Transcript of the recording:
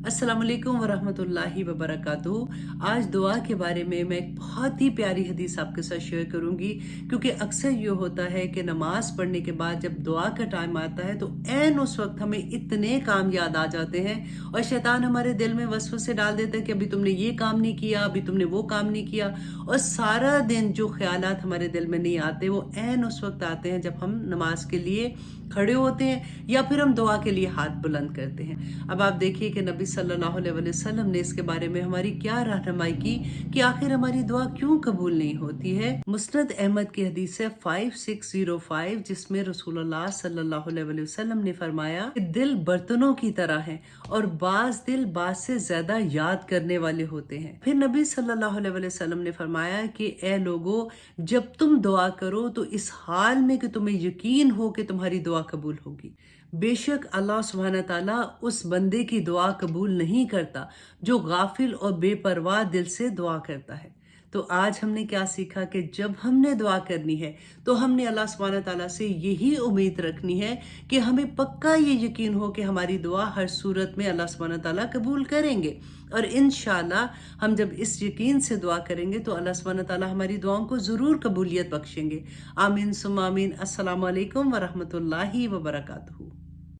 अस्सलाम वालेकुम वरहमतुल्लाहि वबरकातुहू। आज दुआ के बारे में मैं एक बहुत ही प्यारी हदीस आपके साथ शेयर करूंगी, क्योंकि अक्सर ये होता है कि नमाज पढ़ने के बाद जब दुआ का टाइम आता है तो ऐन उस वक्त हमें इतने काम याद आ जाते हैं और शैतान हमारे दिल में वसवसे डाल देता है कि अभी तुमने ये काम नहीं किया, अभी तुमने वो काम नहीं किया। और सारा दिन जो ख्यालात हमारे दिल में नहीं आते वो ऐन उस वक्त आते हैं जब हम नमाज के लिए खड़े होते हैं या फिर हम दुआ के लिए हाथ बुलंद करते हैं। अब आप देखिए कि नबी सल्लल्लाहु अलैहि वसल्लम ने इसके बारे में हमारी क्या रहनुमाई की कि आखिर हमारी दुआ क्यों कबूल नहीं होती है। मुस्नद अहमद की हदीस है 5605, जिसमें रसूलुल्लाह सल्लल्लाहु अलैहि वसल्लम ने फरमाया कि दिल बर्तनों की तरह है और बाज दिल बाज से ज्यादा याद करने वाले होते हैं। फिर नबी सल्लल्लाहु अलैहि वसल्लम ने फरमाया कि ए लोगो, जब तुम दुआ करो तो इस हाल में कि तुम्हें यकीन हो कि तुम्हारी दुआ कबूल होगी। बेशक अल्लाह सुब्हान ताला उस बंदे की दुआ कबूल नहीं करता जो गाफिल और बेपरवाह दिल से दुआ करता है। तो आज हमने क्या सीखा कि जब हमने दुआ करनी है तो हमने अल्लाह सुब्हान ताला से यही उम्मीद रखनी है कि हमें पक्का ये यकीन हो कि हमारी दुआ हर सूरत में अल्लाह सुब्हान ताला कबूल करेंगे। और इंशाल्लाह हम जब इस यकीन से दुआ करेंगे तो अल्लाह सुब्हान ताला हमारी दुआओं को ज़रूर कबूलियत बख्शेंगे। आमीन सुम आमीन। अस्सलामु अलैकुम वरहमतुल्लाहि वबरकातुहू।